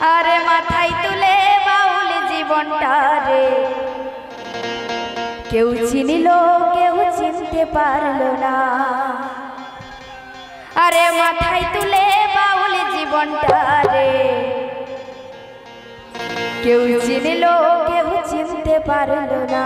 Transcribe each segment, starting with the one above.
আরে মাথায় তুলে বাউল জীবনটা রে কেউ চিনিল কেউ চিনতে পারলো না। আরে মাথায় তুলে বাউল জীবনটা রে কেউ চিনিল কেউ চিনতে পারলো না।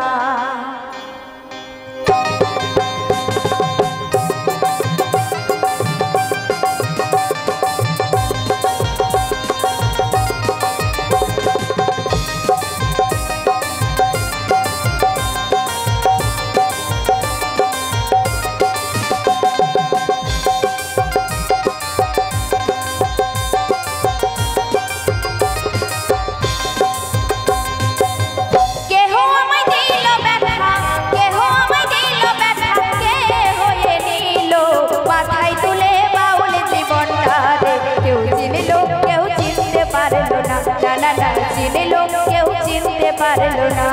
চিনিল কেউ চিনতে পারলো না।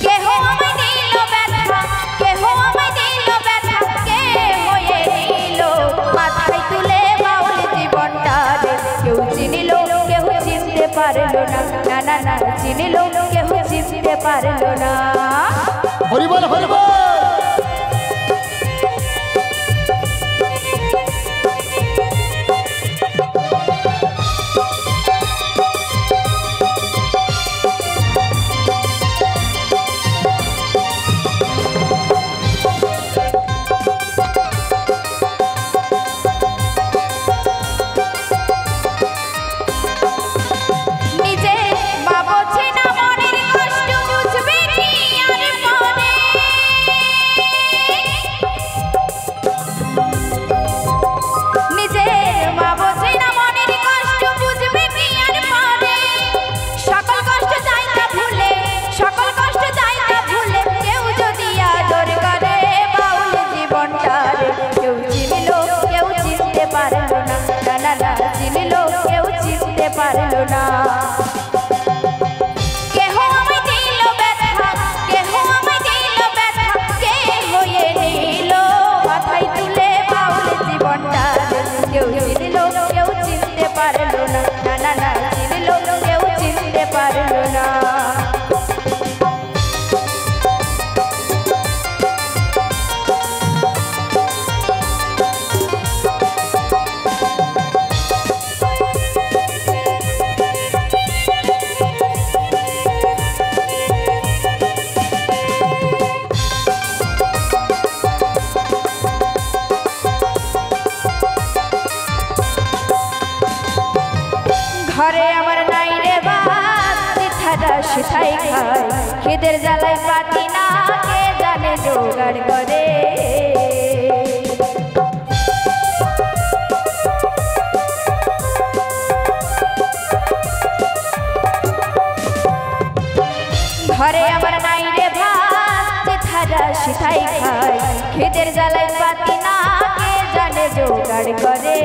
কেহ আমায় দিল ব্যথা কেহ আমায় দিল ব্যথা কে হয়ে নিল মাথায় তুলে বাউল জীবনটা রে কেউ চিনিল কেউ চিনতে পারলো না। না না না চিনিল কেউ চিনতে পারলো না। হরি বল হরি বল। চিনিল কেউ চিনতে পারলো না। কেহ আমায় দিল ব্যথা কেহ আমায় দিল ব্যথা কে হয়ে নিল মাথায় তুলে বাউল জীবনটা কেউ চিনিল কেউ চিনতে পারলো না। না না না চিনিল কেউ চিনতে পারলো না। ঘরে আমার নাই রে ভাত থালা সেটাই খাই খিদের জ্বালায় পাতি না কে জানে জোগাড় করে। ঘরে আমার নাই রে ভাত থালা সেটাই খাই খিদের জ্বালায় পাতি না কে জানে জোগাড় করে।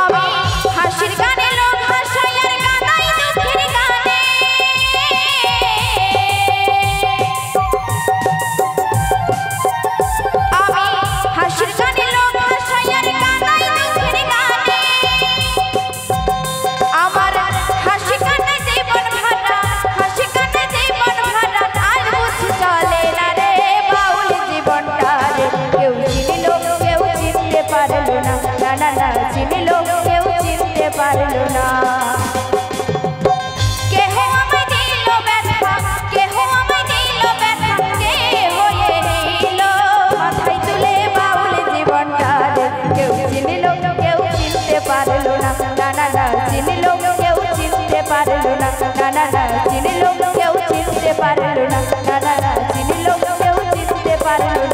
আমি হাসির গানে লোক হাসাই আর কাঁদাই দুঃখের গানে। আমি হাসির গানে লোক হাসাই আর কাঁদাই দুঃখের গানে। আমার হাসি কান্না জীবন ভরা হাসি কান্না জীবন ভরা আর বুঝি চলে না রে বাউল জীবনটা রে কেউ চিনিল কেউ চিনতে পারলো না। না না না চিনিল কেউ চিনতে পারলো না। কেহ আমায় দিল ব্যথা কেহ আমায় দিল ব্যথা কে হয়ে নিল মাথায় তুলে বাউল জীবনটা রে কেউ চিনিল কেউ চিনতে পারলো না। না না না চিনিল কেউ চিনতে পারলো না। না না না চিনিল কেউ চিনতে পারলো না। না না না চিনিল কেউ চিনতে পারলো না।